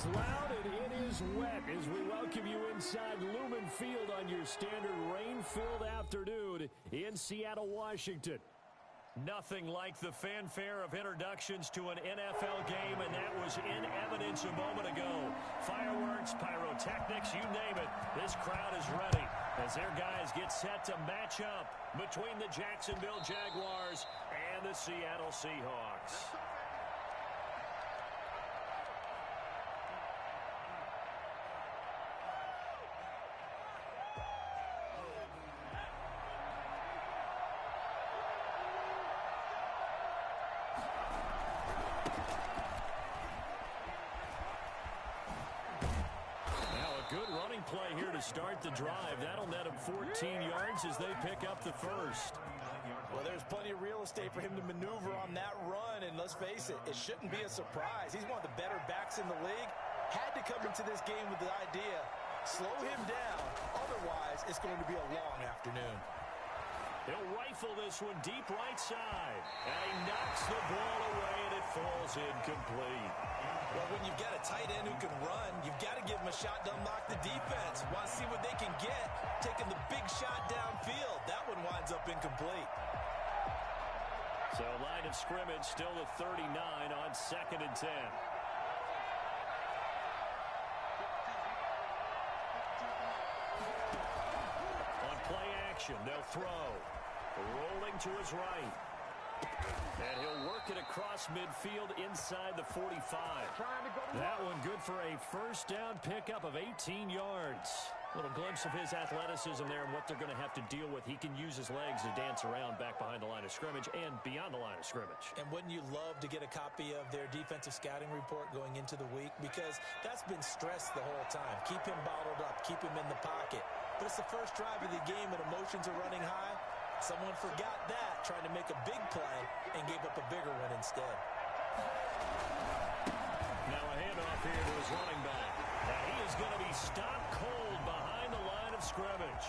It's loud and it is wet as we welcome you inside Lumen Field on your standard rain-filled afternoon in Seattle, Washington. Nothing like the fanfare of introductions to an NFL game, and that was in evidence a moment ago. Fireworks, pyrotechnics, you name it. This crowd is ready as their guys get set to match up between the Jacksonville Jaguars and the Seattle Seahawks. Play here to start the drive. That'll net him 14 yards as they pick up the first. Well, there's plenty of real estate for him to maneuver on that run, and let's face it, it shouldn't be a surprise. He's one of the better backs in the league. Had to come into this game with the idea, slow him down, otherwise it's going to be a long afternoon. He'll rifle this one deep right side, and he knocks the ball away, and it falls incomplete. Well, when you've got a tight end who can run, you've got to give him a shot to unlock the defense. Want to see what they can get, taking the big shot downfield. That one winds up incomplete. So line of scrimmage still the 39 on 2nd and 10. On play action, they'll throw. Rolling to his right. And he'll work it across midfield inside the 45. That one good for a first down pickup of 18 yards. Little glimpse of his athleticism there and what they're going to have to deal with. He can use his legs to dance around back behind the line of scrimmage and beyond the line of scrimmage. And wouldn't you love to get a copy of their defensive scouting report going into the week? Because that's been stressed the whole time. Keep him bottled up. Keep him in the pocket. But it's the first drive of the game and emotions are running high. Someone forgot that, trying to make a big play, and gave up a bigger one instead. Now a handoff here to his running back. And he is going to be stopped cold behind the line of scrimmage.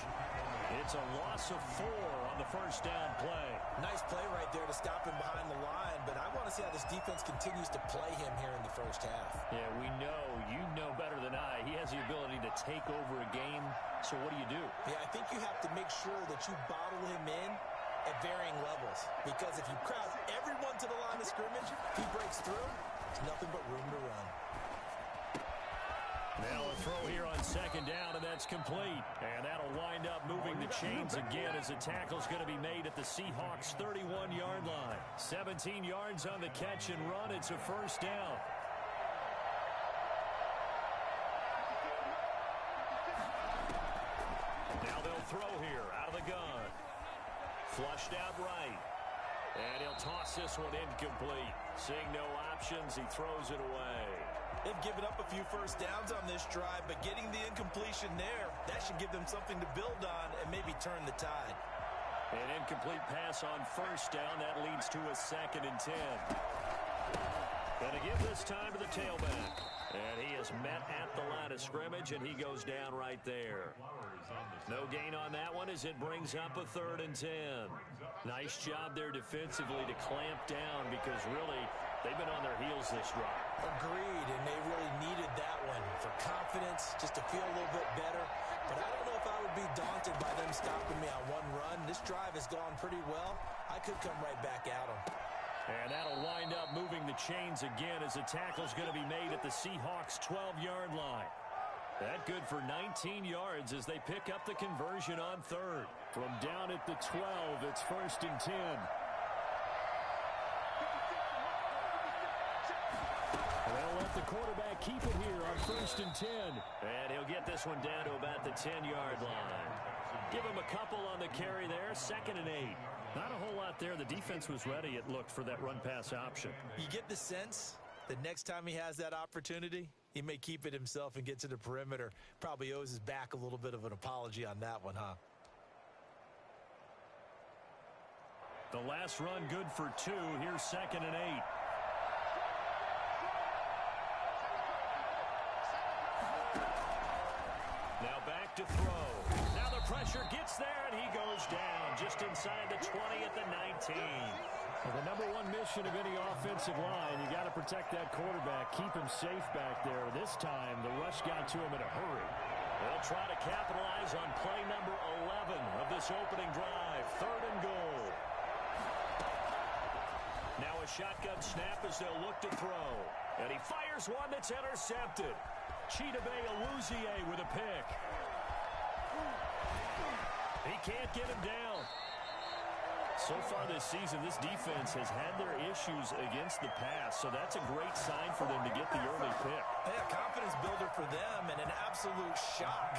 It's a loss of 4 on the first down play. Nice play right there to stop him behind the line, but I want to see how this defense continues to play him here in the first half. Yeah, we know. You know better than I. He has the ability to take over a game. So what do? Yeah, I think you have to make sure that you bottle him in at varying levels. Because if you crowd everyone to the line of scrimmage, he breaks through, there's nothing but room to run. Now a throw here on 2nd down, and that's complete. And that'll wind up moving the chains again as the tackle's going to be made at the Seahawks' 31-yard line. 17 yards on the catch and run. It's a first down. Now they'll throw here out of the gun. Flushed out right. And he'll toss this one incomplete. Seeing no options, he throws it away. They've given up a few first downs on this drive, but getting the incompletion there, that should give them something to build on and maybe turn the tide. An incomplete pass on first down. That leads to a 2nd and 10. Going to give this time to the tailback. And he is met at the line of scrimmage, and he goes down right there. No gain on that one as it brings up a 3rd and 10. Nice job there defensively to clamp down because really they've been on their heels this drive. Agreed, and they really needed that one for confidence, just to feel a little bit better. But I don't know if I would be daunted by them stopping me on one run. This drive has gone pretty well. I could come right back at them. And that'll wind up moving the chains again as the tackle's going to be made at the Seahawks' 12-yard line. That good for 19 yards as they pick up the conversion on 3rd. From down at the 12, it's 1st and 10. They'll let the quarterback keep it here on 1st and 10. And he'll get this one down to about the 10-yard line. Give him a couple on the carry there, 2nd and 8. Not a whole lot there. The defense was ready, it looked, for that run-pass option. You get the sense that next time he has that opportunity, he may keep it himself and get to the perimeter. Probably owes his back a little bit of an apology on that one, huh? The last run good for 2. Here's 2nd and 8. Now back to throw. Now the pressure gets there, and he goes down just just inside the 20 at the 19. Well, the number one mission of any offensive line, you got to protect that quarterback, keep him safe back there. This time, the rush got to him in a hurry. They'll try to capitalize on play number 11 of this opening drive. 3rd and goal. Now a shotgun snap as they'll look to throw. And he fires one that's intercepted. Chidobe Awuzie with a pick. He can't get him down. So far this season, this defense has had their issues against the pass, so that's a great sign for them to get the early pick. Yeah, confidence builder for them and an absolute shock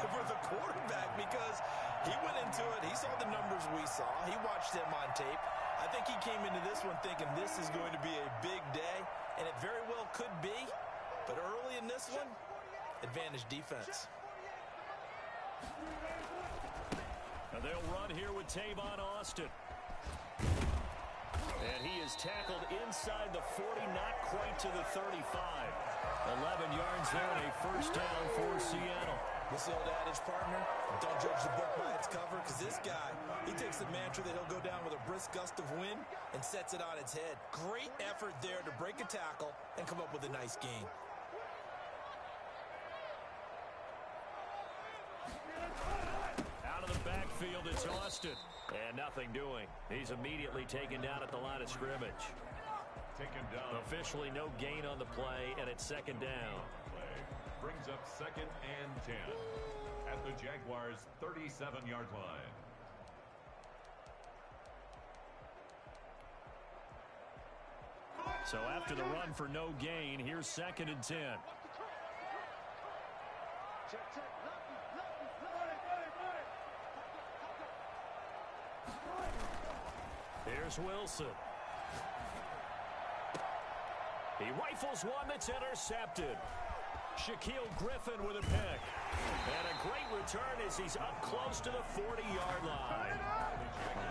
for the quarterback because he went into it. He saw the numbers we saw. He watched them on tape. I think he came into this one thinking this is going to be a big day, and it very well could be. But early in this one, advantage defense. And they'll run here with Tavon Austin. And he is tackled inside the 40, not quite to the 35. 11 yards there and a first down for Seattle. This old adage, partner, don't judge the book by its cover, because this guy, he takes the mantra that he'll go down with a brisk gust of wind and sets it on its head. Great effort there to break a tackle and come up with a nice gain. Out of the backfield, it's Austin. And nothing doing. He's immediately taken down at the line of scrimmage. Taken down. Officially no gain on the play, and it's 2nd down. Play brings up 2nd and 10 at the Jaguars' 37-yard line. So after the run for no gain, here's 2nd and 10. Here's Wilson. He rifles one that's intercepted. Shaquille Griffin with a pick. And a great return as he's up close to the 40-yard line.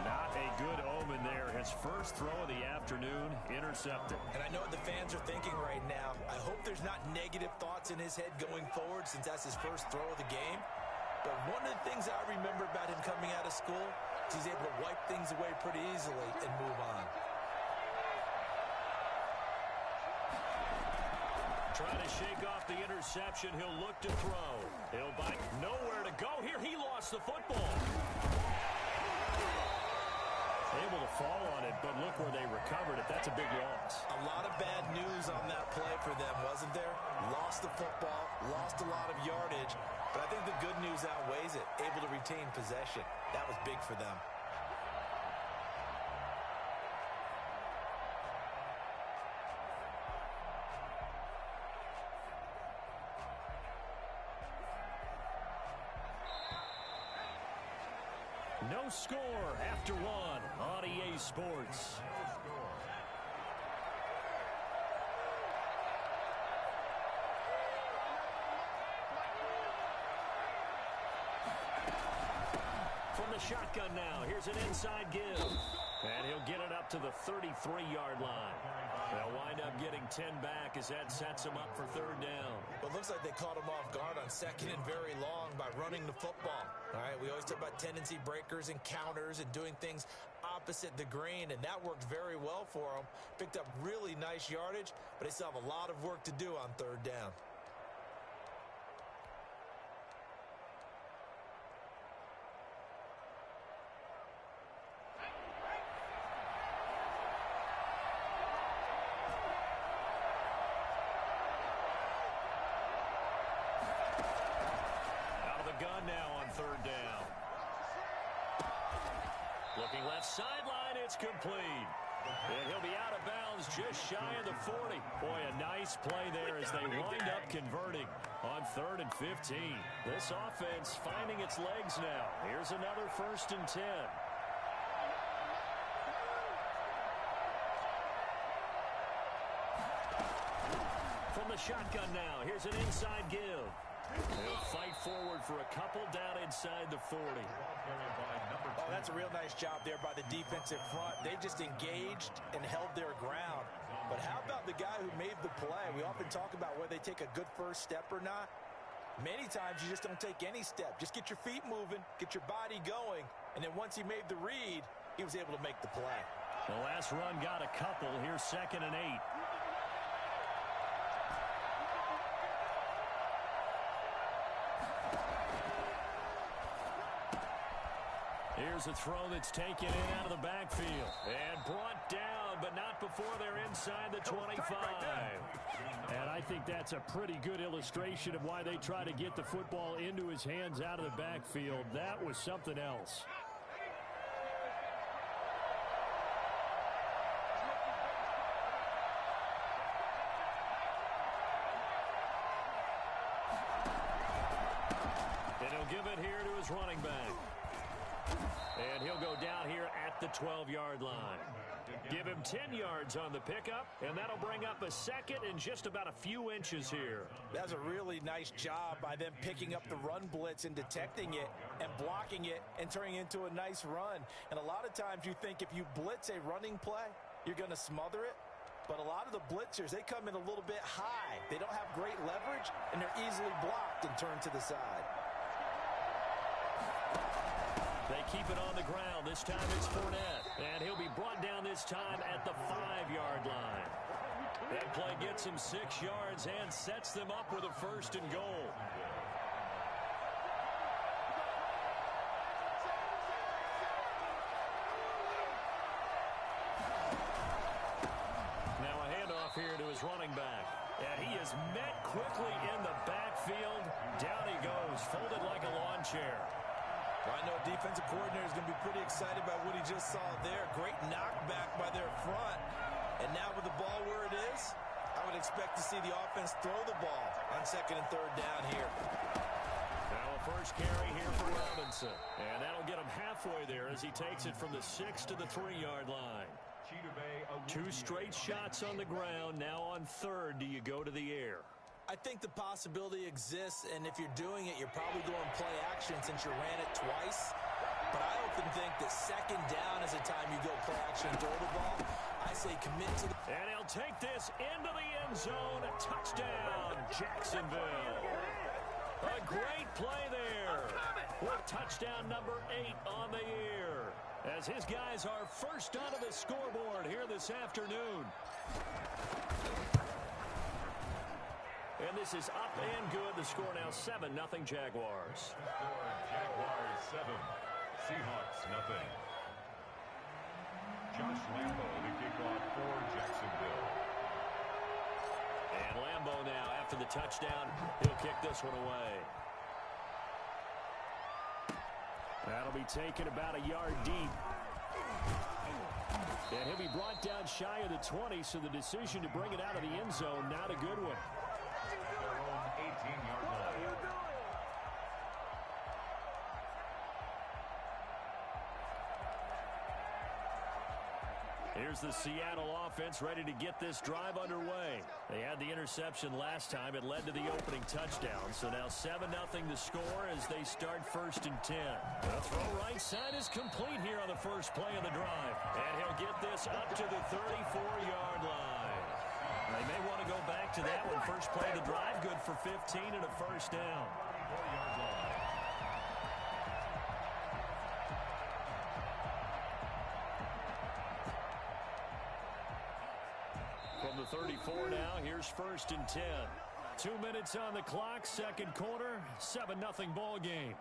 Not a good omen there. His first throw of the afternoon, intercepted. And I know what the fans are thinking right now. I hope there's not negative thoughts in his head going forward since that's his first throw of the game. But one of the things I remember about him coming out of school is he's able to wipe things away pretty easily and move on. Trying to shake off the interception. He'll look to throw. He'll bite. Nowhere to go here. He lost the football. Able to fall on it, but look where they recovered it. That's a big loss. A lot of bad news on that play for them, wasn't there? Lost the football, lost a lot of yardage, but I think the good news outweighs it. Able to retain possession. That was big for them. No score after one on EA Sports. From the shotgun now, here's an inside give. And he'll get it up to the 33-yard line. They'll wind up getting 10 back as that sets him up for 3rd down. Well, it looks like they caught him off guard on 2nd and very long by running the football. All right, we always talk about tendency breakers and counters and doing things opposite the grain, and that worked very well for them. Picked up really nice yardage, but they still have a lot of work to do on 3rd down. Gun now on 3rd down. Looking left sideline, it's complete. And he'll be out of bounds just shy of the 40. Boy, a nice play there as they wind up converting on 3rd and 15. This offense finding its legs now. Here's another 1st and 10. From the shotgun now, here's an inside give. They'll fight forward for a couple down inside the 40. Oh, that's a real nice job there by the defensive front. They just engaged and held their ground. But how about the guy who made the play? We often talk about whether they take a good first step or not. Many times you just don't take any step. Just get your feet moving, get your body going, and then once he made the read, he was able to make the play. The last run got a couple. Here's 2nd and 8. Here's a throw that's taken in out of the backfield and brought down, but not before they're inside the 25. And I think that's a pretty good illustration of why they try to get the football into his hands out of the backfield. That was something else. And he'll give it here to his running back. And he'll go down here at the 12-yard line. Give him 10 yards on the pickup, and that'll bring up a 2nd and just about a few inches here. That's a really nice job by them picking up the run blitz and detecting it and blocking it and turning it into a nice run. And a lot of times you think if you blitz a running play, you're going to smother it. But a lot of the blitzers, they come in a little bit high. They don't have great leverage, and they're easily blocked and turned to the side. They keep it on the ground. This time it's Fournette. And he'll be brought down this time at the 5-yard line. That play gets him 6 yards and sets them up with a 1st and goal. Now a handoff here to his running back. And he is met quickly in the backfield. Down he goes, folded like a lawn chair. Well, I know a defensive coordinator is going to be pretty excited about what he just saw there. Great knockback by their front. And now with the ball where it is, I would expect to see the offense throw the ball on 2nd and 3rd down here. Now a first carry here for Robinson. And that'll get him halfway there as he takes it from the 6 to the 3-yard line. 2 straight shots on the ground. Now on 3rd, do you go to the air? I think the possibility exists, and if you're doing it, you're probably going play action since you ran it twice. But I often think that 2nd down is the time you go play action and throw the ball. I say commit to the... And he'll take this into the end zone. A touchdown, Jacksonville. A great play there. With touchdown number 8 on the year. As his guys are first onto the scoreboard here this afternoon. And this is up and good. The score now 7-0 Jaguars. Jaguars 7, Seahawks nothing. Josh Lambo to kick off for Jacksonville. And Lambo now, after the touchdown, he'll kick this one away. That'll be taken about a yard deep. And he'll be brought down shy of the 20, so the decision to bring it out of the end zone, not a good one. 18-yard line. Here's the Seattle offense ready to get this drive underway. They had the interception last time. It led to the opening touchdown. So now 7-0 the score as they start 1st and 10. The throw right side is complete here on the first play of the drive. And he'll get this up to the 34-yard line. They may want to go back to that one. First play of the drive, good for 15 and a 1st down. 4-yard line. From the 34 now, here's 1st and 10. 2 minutes on the clock, 2nd quarter, 7-0 ball game.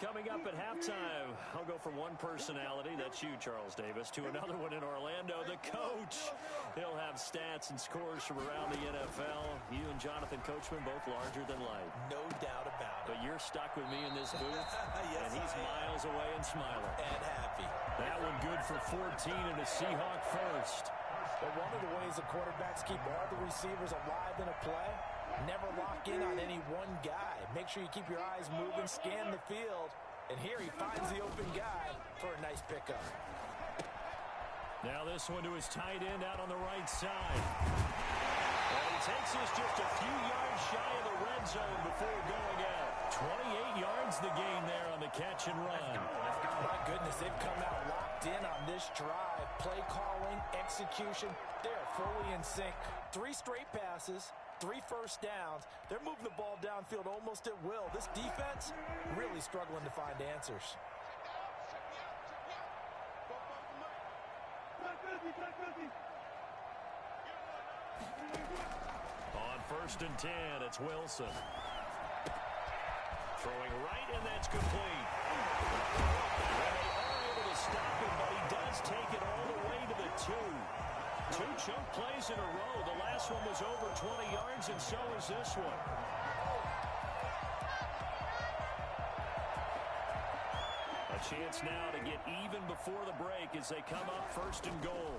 Coming up at halftime, I'll go from one personality, that's you, Charles Davis, to another one in Orlando, the coach. He'll have stats and scores from around the NFL. You and Jonathan Coachman, both larger than life. No doubt about it. But you're stuck with me in this booth, Yes, and he's miles away and smiling. And happy. That one good for 14 and a Seahawk first. But one of the ways the quarterbacks keep all the receivers alive in a play, never lock in on any one guy. Make sure you keep your eyes moving, scan the field, and here he finds the open guy for a nice pickup. Now this one to his tight end out on the right side. And he takes this just a few yards shy of the red zone before going out. 28 yards the gain there on the catch and run. My goodness, they've come out locked in on this drive. Play calling, execution, they're fully in sync. 3 straight passes, 3 first downs. They're moving the ball downfield almost at will. This defense really struggling to find answers. On 1st and 10, it's Wilson. Throwing right, and that's complete. Well, they are able to stop him, but he does take it all the way to the 2. 2 chunk plays in a row. The last one was over 20 yards, and so is this one. A chance now to get even before the break as they come up 1st and goal.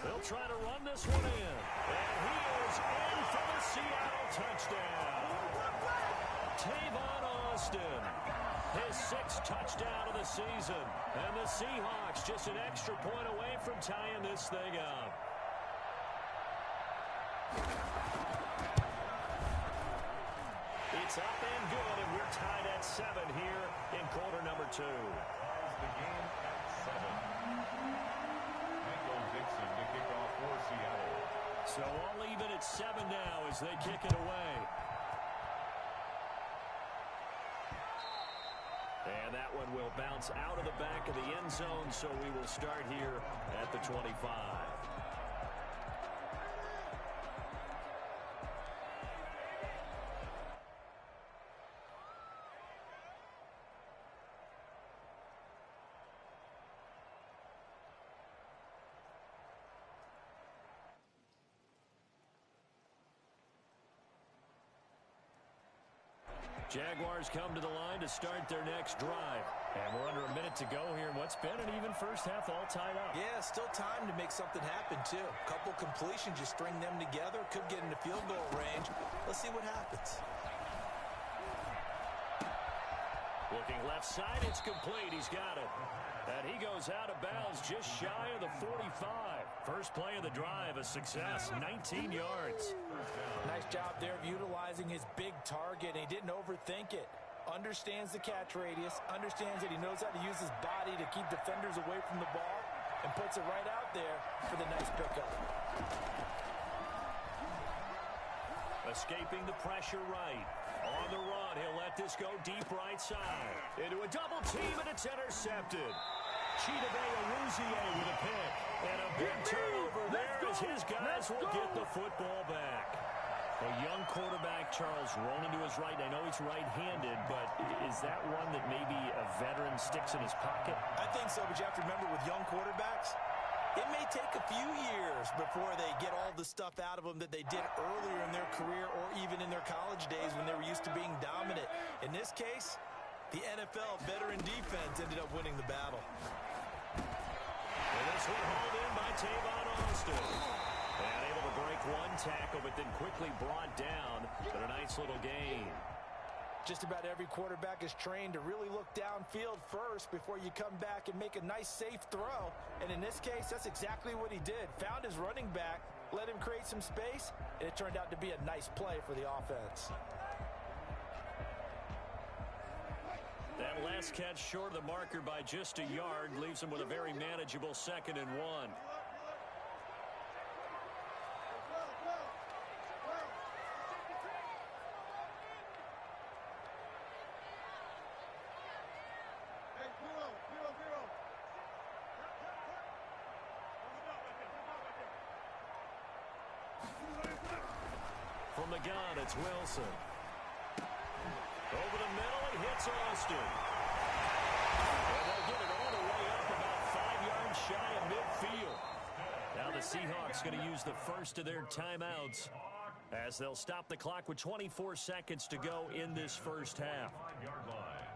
They'll try to run this one in. And he is in for the Seattle touchdown. Tavon Austin, his 6th touchdown of the season. And the Seahawks just an extra point away from tying this thing up. It's up and good, and we're tied at 7 here in quarter number 2. The game at 7. Michael Dixon to kick off for Seattle. So all even at 7 now as they kick it away. And that one will bounce out of the back of the end zone, so we will start here at the 25. Jaguars come to the line to start their next drive. And we're under a minute to go here in what's been an even first half, all tied up. Yeah, still time to make something happen, too. Couple completions, just string them together. Could get into field goal range. Let's see what happens. Looking left side, it's complete. He's got it. And he goes out of bounds just shy of the 45. First play of the drive, a success, 19 yards. Nice job there of utilizing his big target. He didn't overthink it. Understands the catch radius, understands that he knows how to use his body to keep defenders away from the ball, and puts it right out there for the nice pickup. Escaping the pressure right. On the run, he'll let this go deep right side. Into a double team, and it's intercepted. Chidobe Awuzie with a pick. And a big turnover there as his guys will get the football back. A young quarterback, Charles, rolling to his right. I know he's right-handed, but is that one that maybe a veteran sticks in his pocket? I think so, but you have to remember with young quarterbacks, it may take a few years before they get all the stuff out of them that they did earlier in their career or even in their college days when they were used to being dominant. In this case, the NFL veteran defense ended up winning the battle. And this one hauled in by Tavon Austin. And able to break one tackle, but then quickly brought down. But a nice little gain. Just about every quarterback is trained to really look downfield first before you come back and make a nice, safe throw. And in this case, that's exactly what he did. Found his running back, let him create some space, and it turned out to be a nice play for the offense. That last catch short of the marker by just a yard leaves him with a very manageable 2nd and 1. From the gun, it's Wilson. Over the middle, he hits Austin. And they'll get it all the way up about 5 yards shy of midfield. Now the Seahawks going to use the first of their timeouts as they'll stop the clock with 24 seconds to go in this first half. 5-yard line.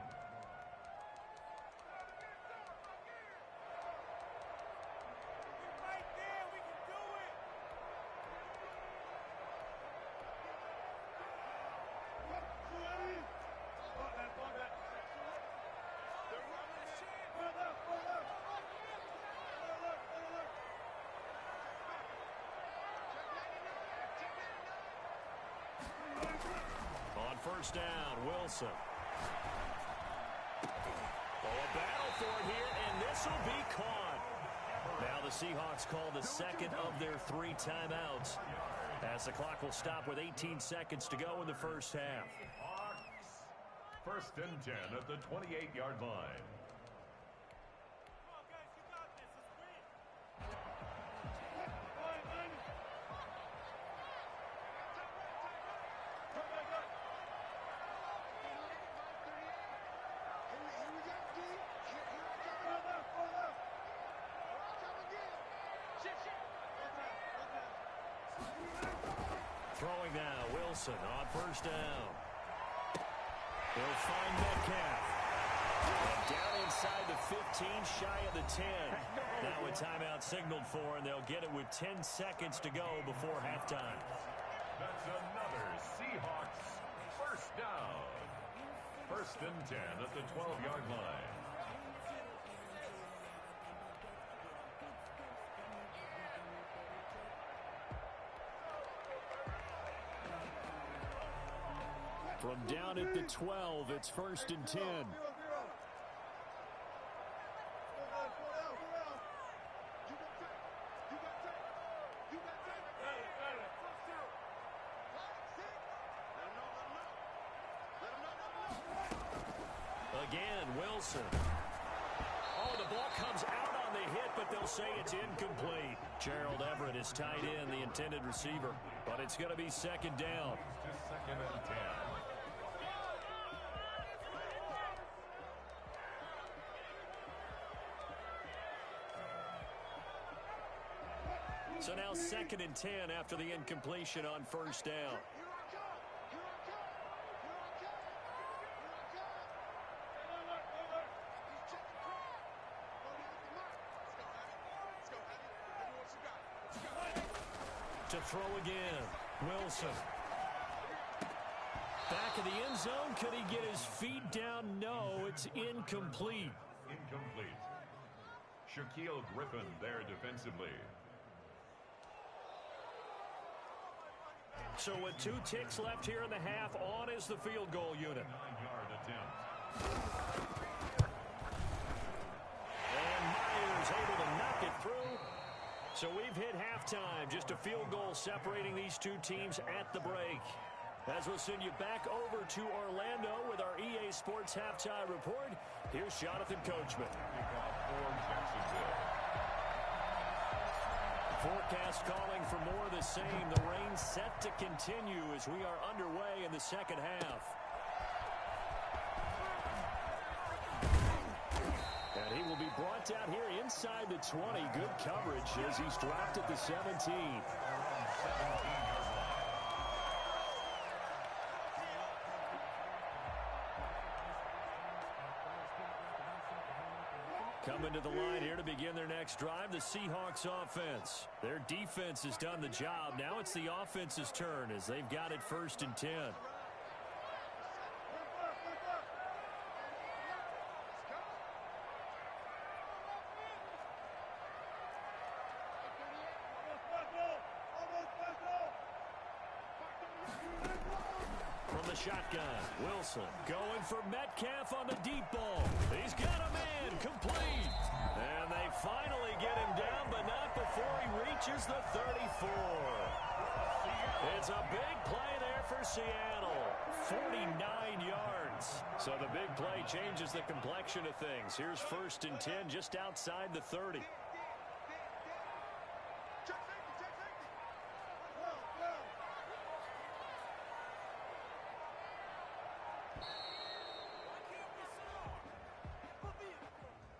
On first down, Wilson. A battle for it here, and this will be caught. Now the Seahawks call the second of their 3 timeouts, as the clock will stop with 18 seconds to go in the first half. First and 10 at the 28-yard line. Throwing now, Wilson on first down. He'll find Metcalf. And down inside the 15, shy of the 10. Now a timeout signaled for, and they'll get it with 10 seconds to go before halftime. That's another Seahawks first down. First and 10 at the 12-yard line. From down at the 12, it's first and 10. Again, Wilson. Oh, the ball comes out on the hit, but they'll say it's incomplete. Gerald Everett is tied in, the intended receiver, but it's going to be second down. Just second and 10. So now second and 10 after the incompletion on first down. To throw again, Wilson. Back of the end zone, could he get his feet down? No, it's incomplete. Incomplete. Shaquille Griffin there defensively. So with 2 ticks left here in the half, on is the field goal unit. 9-yard attempt. And Myers able to knock it through. So we've hit halftime. Just a field goal separating these 2 teams at the break. As we'll send you back over to Orlando with our EA Sports Halftime Report, here's Jonathan Coachman. For Jacksonville. Forecast calling for more of the same. The rain set to continue as we are underway in the second half. And he will be brought down here inside the 20. Good coverage as he's dropped at the 17. Coming to the line here to begin their next drive, the Seahawks offense. Their defense has done the job. Now it's the offense's turn as they've got it first and 10. From the shotgun, Wilson going for Metcalf on the deep ball. He's got a man, complete. And they finally get him down, but not before he reaches the 34. It's a big play there for Seattle. 49 yards. So the big play changes the complexion of things. Here's first and 10 just outside the 30.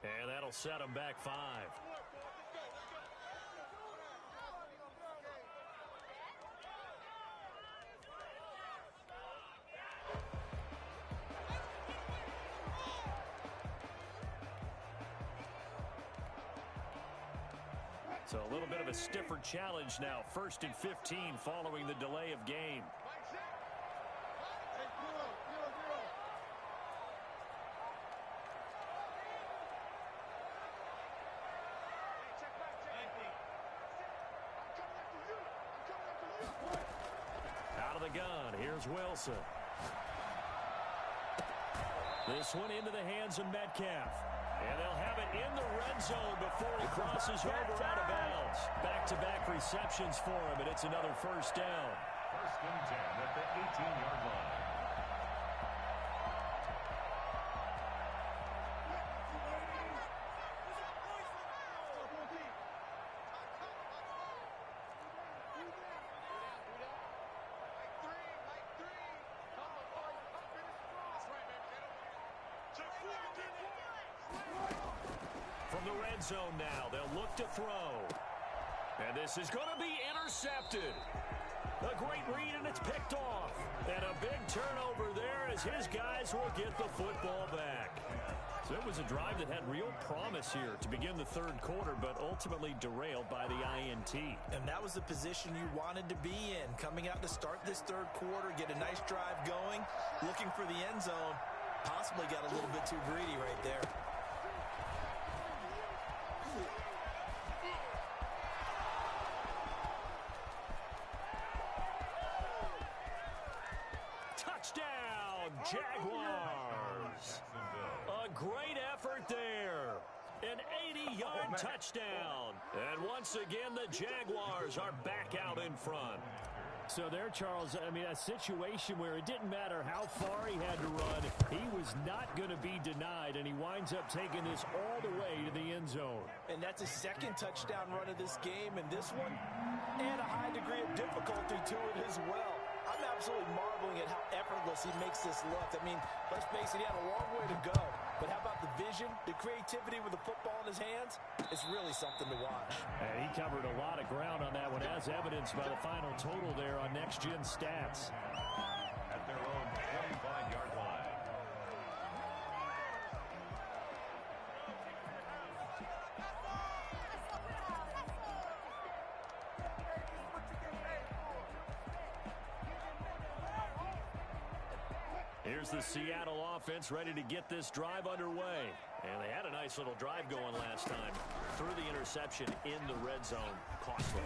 And that'll set them back 5. So a little bit of a stiffer challenge now. First and 15 following the delay of game. Out of the gun, here's Wilson. This one into the hands of Metcalf. And they'll have it in the red zone before he crosses over out of bounds. Back-to-back receptions for him, and it's another first down. First and 10 at the 18-yard line. From the red zone now, they'll look to throw. And this is going to be intercepted. A great read, and it's picked off. And a big turnover there as his guys will get the football back. So it was a drive that had real promise here to begin the third quarter, but ultimately derailed by the INT. And that was the position you wanted to be in. Coming out to start this third quarter, get a nice drive going, looking for the end zone. Possibly got a little bit too greedy right there. Touchdown, Jaguars. A great effort there. An 80-yard touchdown. And once again, the Jaguars are back out in front. So there, Charles, I mean, a situation where it didn't matter how far he had to run, he was not going to be denied, and he winds up taking this all the way to the end zone. And that's his second touchdown run of this game, and this one, and a high degree of difficulty to it as well. I'm absolutely marveling at how effortless he makes this look. I mean, let's face it, he had a long way to go. But how about the vision, the creativity with the football in his hands? It's really something to watch. And he covered a lot of ground on that one, as evidenced by the final total there on Next Gen Stats. At their own 25-yard line. Here's the Seattle offense ready to get this drive underway. And they had a nice little drive going last time. Threw the interception in the red zone. Costly.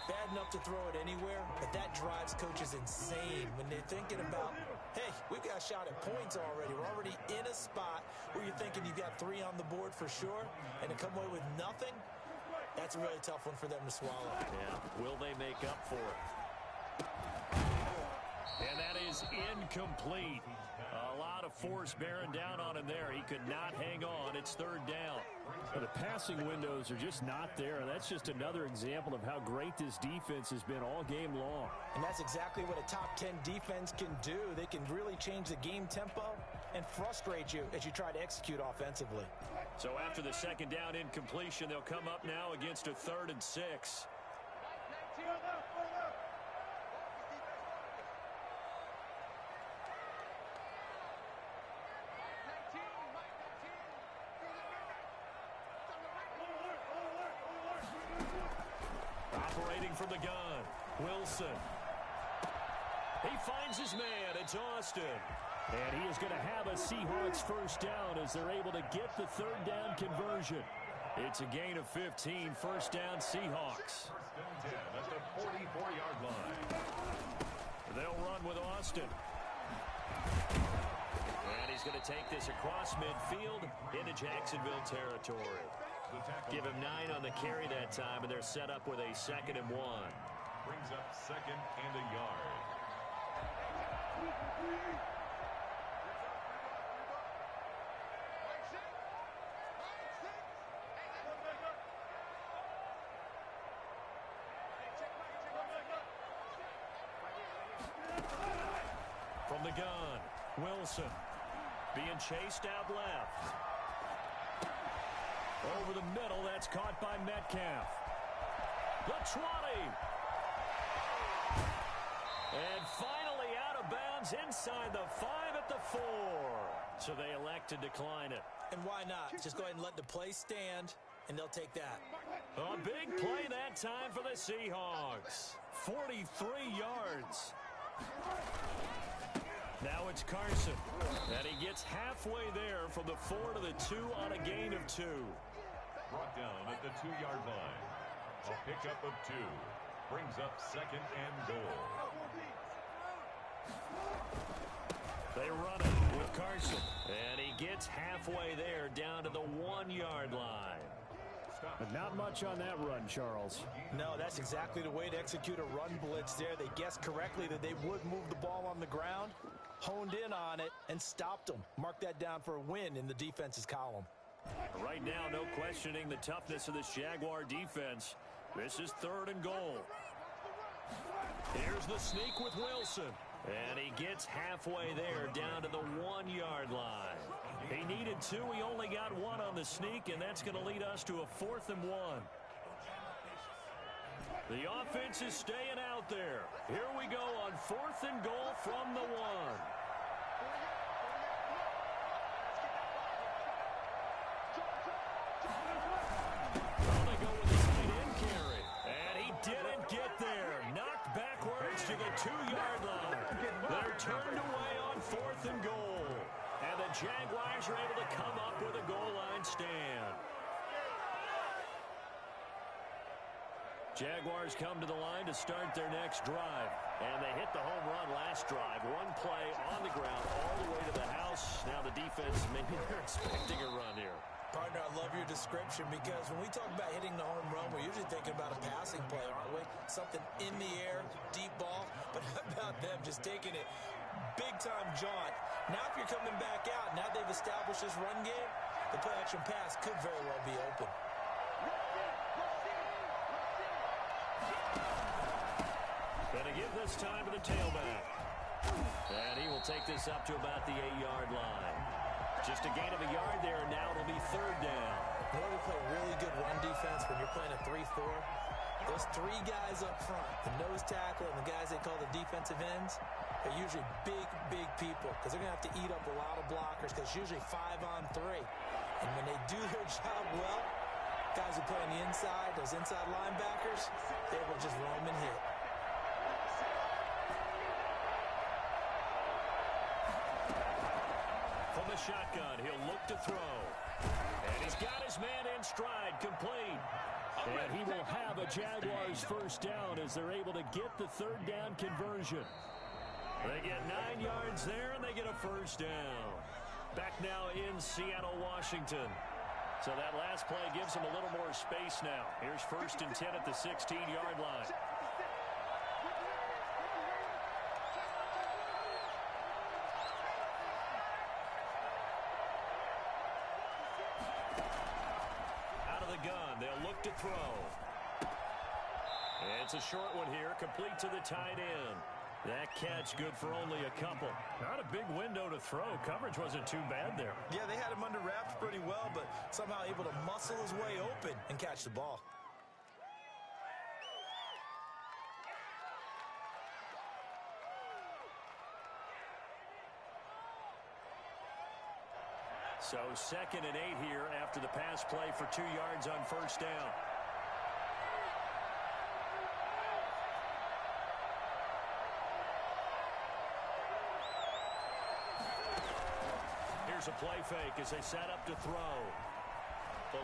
Bad enough to throw it anywhere, but that drives coaches insane when they're thinking about, hey, we got a shot at points already. We're already in a spot where you're thinking you got 3 on the board for sure, and to come away with nothing, that's a really tough one for them to swallow. Yeah, will they make up for it? And that is incomplete. A lot of force bearing down on him there. He could not hang on. It's third down. Well, the passing windows are just not there. That's just another example of how great this defense has been all game long. And that's exactly what a top 10 defense can do. They can really change the game tempo and frustrate you as you try to execute offensively. So after the second down incompletion, they'll come up now against a 3rd and 6. Operating from the gun, Wilson. He finds his man. It's Austin. And he is going to have a Seahawks first down as they're able to get the 3rd down conversion. It's a gain of 15. First down, Seahawks. First and 10 at the 44-yard line. They'll run with Austin. And he's going to take this across midfield into Jacksonville territory. Give him 9 on the carry that time, and they're set up with a 2nd and 1. Brings up 2nd and a yard. From the gun, Wilson being chased out left. Over the middle, that's caught by Metcalf. The 20. And finally out of bounds inside the 5 at the 4. So they elect to decline it. And why not? Just go ahead and let the play stand, and they'll take that. A big play that time for the Seahawks. 43 yards. Now it's Carson. And he gets halfway there from the 4 to the 2 on a gain of 2. Brought down at the 2-yard line. A pickup of 2. Brings up 2nd and goal. They run it with Carson. And he gets halfway there down to the 1-yard line. But not much on that run, Charles. No, that's exactly the way to execute a run blitz there. They guessed correctly that they would move the ball on the ground, honed in on it, and stopped them. Mark that down for a win in the defense's column. Right now, no questioning the toughness of this Jaguar defense. This is 3rd and goal. Here's the sneak with Wilson. And he gets halfway there down to the 1-yard line. He needed 2. He only got 1 on the sneak, and that's going to lead us to a 4th and 1. The offense is staying out there. Here we go on 4th and goal from the 1. Well, they go with a tight end carry. And he didn't get there. Knocked backwards to the 2-yard line. They're turned away on 4th and goal. And the Jaguars are able to come up with a goal line stand. Jaguars come to the line to start their next drive. And they hit the home run last drive. 1 play on the ground all the way to the house. Now the defense, maybe they're expecting a run here. Partner, I love your description because when we talk about hitting the home run, we're usually thinking about a passing play, aren't we? Something in the air, deep ball. But how about them just taking it big-time jaunt? Now if you're coming back out, now they've established this run game, the play-action pass could very well be open. Gonna give this time to the tailback. And he will take this up to about the 8-yard line. Just a gain of a yard there, and now it'll be 3rd down. You know, we play really good run defense when you're playing a 3-4. Those 3 guys up front, the nose tackle and the guys they call the defensive ends, are usually big, big people because they're going to have to eat up a lot of blockers because it's usually 5-on-3. And when they do their job well, guys who play on the inside, those inside linebackers, they will just roam and hit. From the shotgun, he'll look to throw. And he's got his man in stride, complete. And he will have a Jaguars 1st down as they're able to get the 3rd down conversion. They get 9 yards there, and they get a 1st down. Back now in Seattle, Washington. So that last play gives them a little more space now. Here's 1st and 10 at the 16-yard line. Gun. They'll look to throw. It's a short one here, complete to the tight end. That catch good for only a couple. Not a big window to throw. Coverage wasn't too bad there. Yeah, they had him under wraps pretty well, but somehow able to muscle his way open and catch the ball. So 2nd and 8 here after the pass play for 2 yards on 1st down. Here's a play fake as they set up to throw.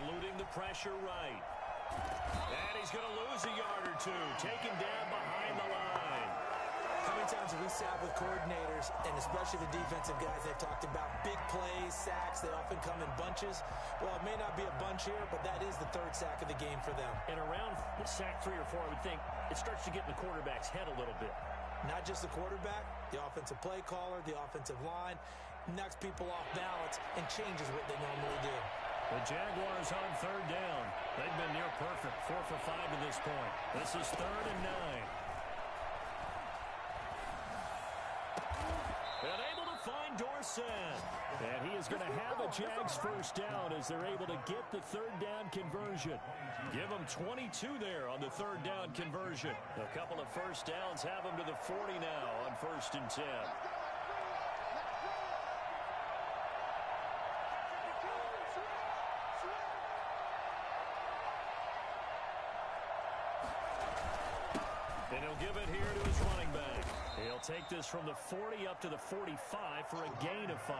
Eluding the pressure right. And he's going to lose a yard or 2. Taken down behind the line. How many times have we sat with coordinators, and especially the defensive guys, they've talked about big plays, sacks. They often come in bunches. Well, it may not be a bunch here, but that is the 3rd sack of the game for them. And around sack 3 or 4, I would think it starts to get in the quarterback's head a little bit. Not just the quarterback, the offensive play caller, the offensive line, knocks people off balance and changes what they normally do. The Jaguars on 3rd down. They've been near perfect, 4 for 5 to this point. This is 3rd and 9. And able to find Dorsett. And he is going to have a Jags 1st down as they're able to get the 3rd down conversion. Give them 22 there on the 3rd down conversion. A couple of 1st downs have them to the 40 now on 1st and 10. And he'll give it here to his running back. He'll take this from the 40 up to the 45 for a gain of 5.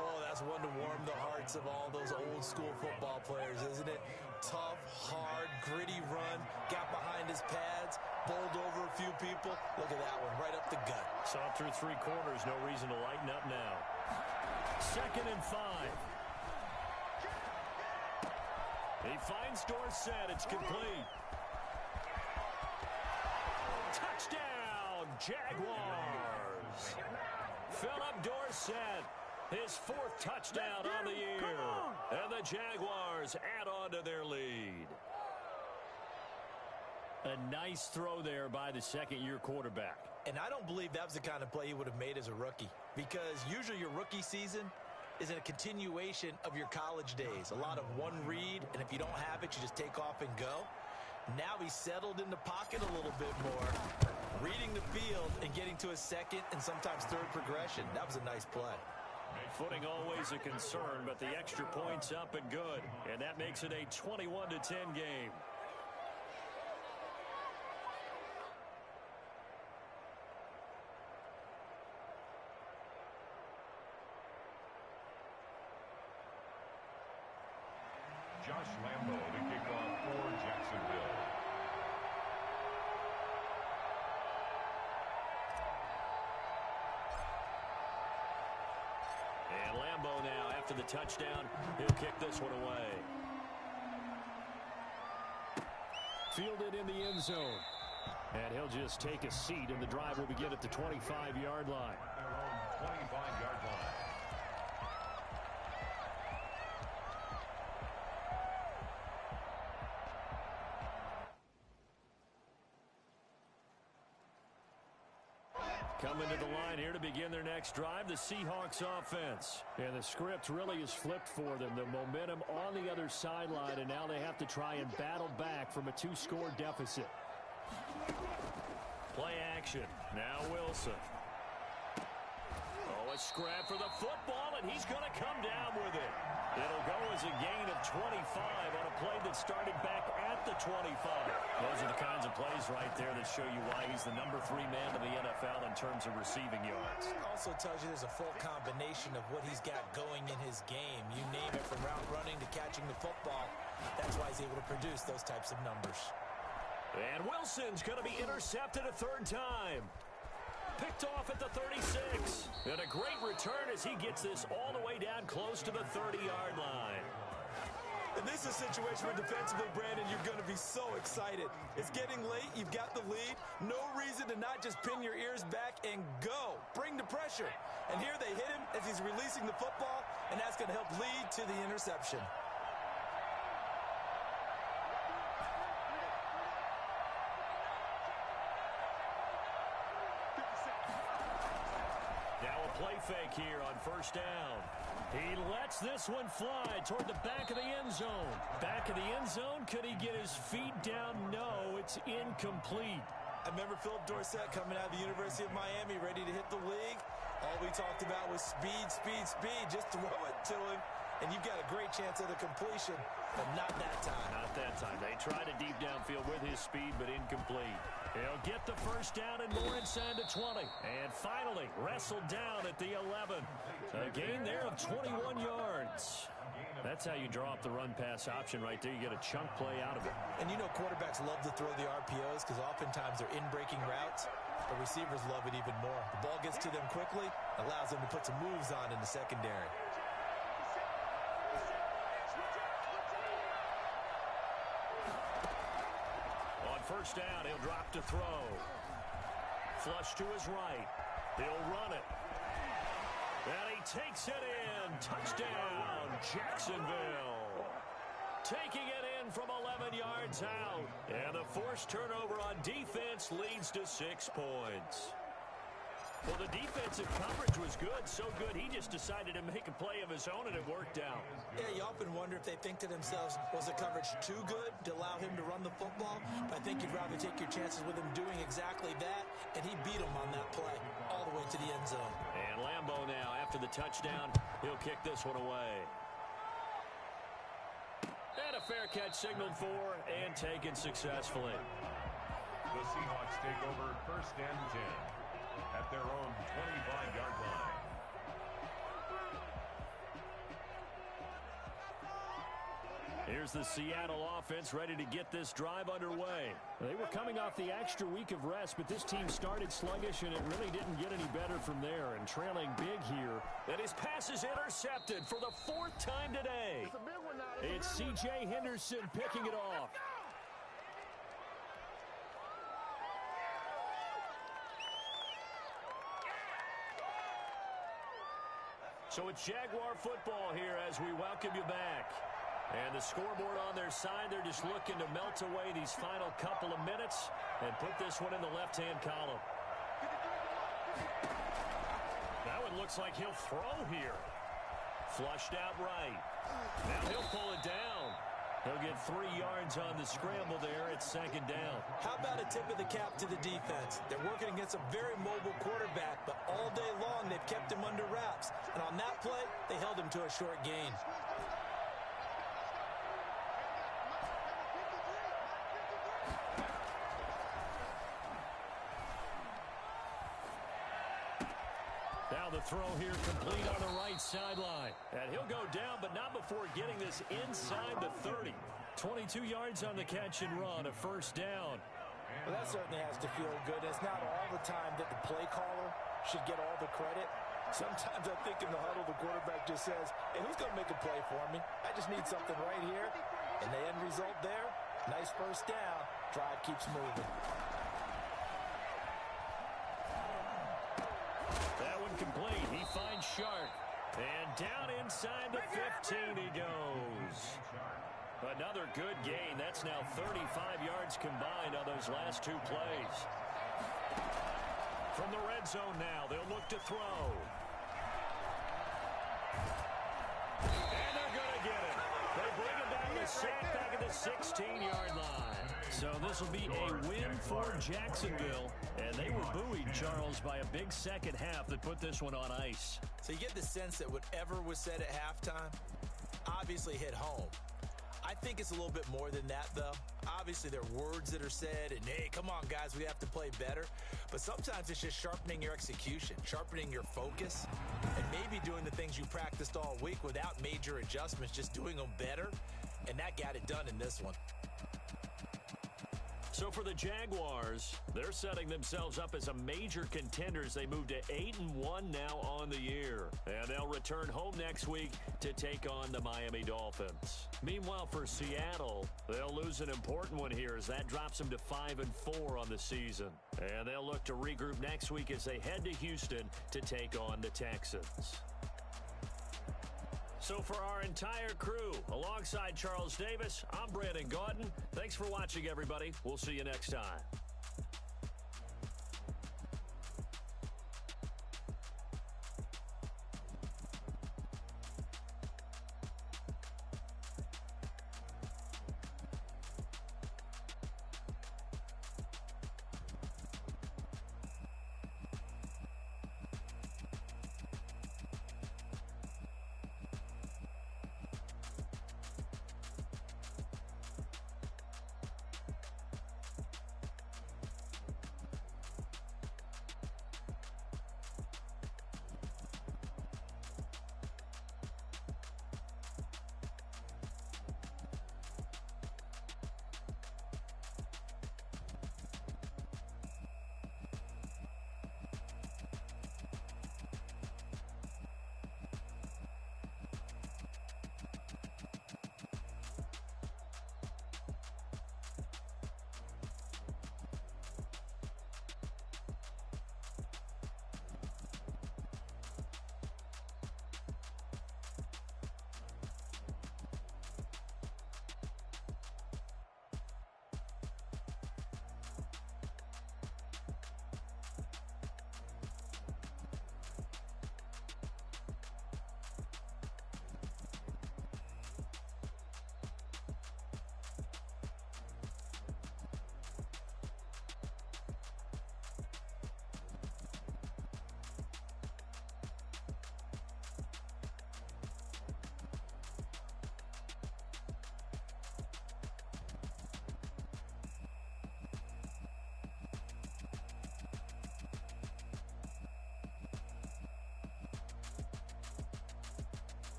Oh, that's one to warm the hearts of all those old school football players, isn't it? Tough, hard, gritty run, got behind his pads, bowled over a few people. Look at that one, right up the gut. Saw it through 3 quarters. No reason to lighten up now. 2nd and 5. He finds Dorsett. It's complete. Touchdown, Jaguars. Philip Dorsett, his 4th touchdown on the year. And the Jaguars add on to their lead. A nice throw there by the second-year quarterback. And I don't believe that was the kind of play he would have made as a rookie, because usually your rookie season is a continuation of your college days. A lot of one read, and if you don't have it, you just take off and go. Now he's settled in the pocket a little bit more, reading the field and getting to a second and sometimes third progression. That was a nice play. Footing always a concern, but the extra point's up and good. And that makes it a 21-10 game. Josh Lambo to kick off for Jacksonville. And Lambo now, after the touchdown, he'll kick this one away. Fielded in the end zone. And he'll just take a seat, and the drive will begin at the 25-yard line. Their own 25-yard line. Coming to the line here to begin their next drive, the Seahawks offense. And the script really is flipped for them. The momentum on the other sideline, and now they have to try and battle back from a 2-score deficit. Play action. Now Wilson. Oh, a scrap for the football, and he's going to come down with it. It'll go as a gain of 25 on a play that started back at the 25. Those are the kinds of plays right there that show you why he's the number 3 man in the NFL in terms of receiving yards. Also tells you there's a full combination of what he's got going in his game. You name it, from route running to catching the football. That's why he's able to produce those types of numbers. And Wilson's going to be intercepted a 3rd time. Picked off at the 36. And a great return as he gets this all the way down close to the 30-yard line. And this is a situation where defensively, Brandon, you're going to be so excited. It's getting late. You've got the lead. No reason to not just pin your ears back and go. Bring the pressure. And here they hit him as he's releasing the football, and that's going to help lead to the interception. Play fake here on 1st down. He lets this one fly toward the back of the end zone. Back of the end zone. Could he get his feet down? No, it's incomplete. I remember Philip Dorsett coming out of the University of Miami, ready to hit the league. All we talked about was speed, speed, speed. Just throw it to him, and you've got a great chance at a completion, but not that time. Not that time. They tried a deep downfield with his speed, but incomplete. He'll get the 1st down and more inside the 20. And finally, wrestled down at the 11. A gain there of 21 yards. That's how you draw up the run-pass option right there. You get a chunk play out of it. And you know quarterbacks love to throw the RPOs because oftentimes they're in-breaking routes. But receivers love it even more. The ball gets to them quickly, allows them to put some moves on in the secondary. On 1st down, he'll drop to throw. Flush to his right. He'll run it. And he takes it in. Touchdown, Jacksonville. Taking it in from 11 yards out. And the forced turnover on defense leads to 6 points. Well, the defensive coverage was good, so good he just decided to make a play of his own, and it worked out. Yeah, you often wonder if they think to themselves, was the coverage too good to allow him to run the football? But I think you'd rather take your chances with him doing exactly that, and he beat him on that play all the way to the end zone. And Lambo now, after the touchdown, he'll kick this one away. And a fair catch signaled for and taken successfully. The Seahawks take over 1st and 10 at their own 25-yard line. Here's the Seattle offense ready to get this drive underway. They were coming off the extra week of rest, but this team started sluggish, and it really didn't get any better from there. And trailing big here. And his pass is intercepted for the 4th time today. It's C.J. Henderson picking it off. So it's Jaguar football here as we welcome you back. And the scoreboard on their side, they're just looking to melt away these final couple of minutes and put this one in the left-hand column. That one looks like he'll throw here. Flushed out right. Now he'll pull it down. He'll get 3 yards on the scramble there. It's 2nd down. How about a tip of the cap to the defense? They're working against a very mobile quarterback, but all day long they've kept him under wraps. And on that play, they held him to a short gain. Now the throw here complete on the right sideline. And he'll go down, but not before getting this inside the 30. 22 yards on the catch and run, a 1st down. Well, that certainly has to feel good. It's not all the time that the play caller should get all the credit. Sometimes I think in the huddle, the quarterback just says, hey, who's going to make a play for me? I just need something right here. And the end result there, nice 1st down. Drive keeps moving. That one complete. He finds Shark. And down inside the 15 he goes. Another good gain. That's now 35 yards combined on those last 2 plays. From the red zone now, they'll look to throw. And they're going to get it. They bring it down the sack back at the 16-yard line. So this will be a win for Jacksonville. And they were buoyed, Charles, by a big second half that put this one on ice. So you get the sense that whatever was said at halftime obviously hit home. I think it's a little bit more than that, though. Obviously, there are words that are said, and, hey, come on, guys, we have to play better. But sometimes it's just sharpening your execution, sharpening your focus, and maybe doing the things you practiced all week without major adjustments, just doing them better, and that got it done in this one. So for the Jaguars, they're setting themselves up as a major contender as they move to 8-1 now on the year. And they'll return home next week to take on the Miami Dolphins. Meanwhile, for Seattle, they'll lose an important one here as that drops them to 5-4 on the season. And they'll look to regroup next week as they head to Houston to take on the Texans. So for our entire crew, alongside Charles Davis, I'm Brandon Gaudin. Thanks for watching, everybody. We'll see you next time.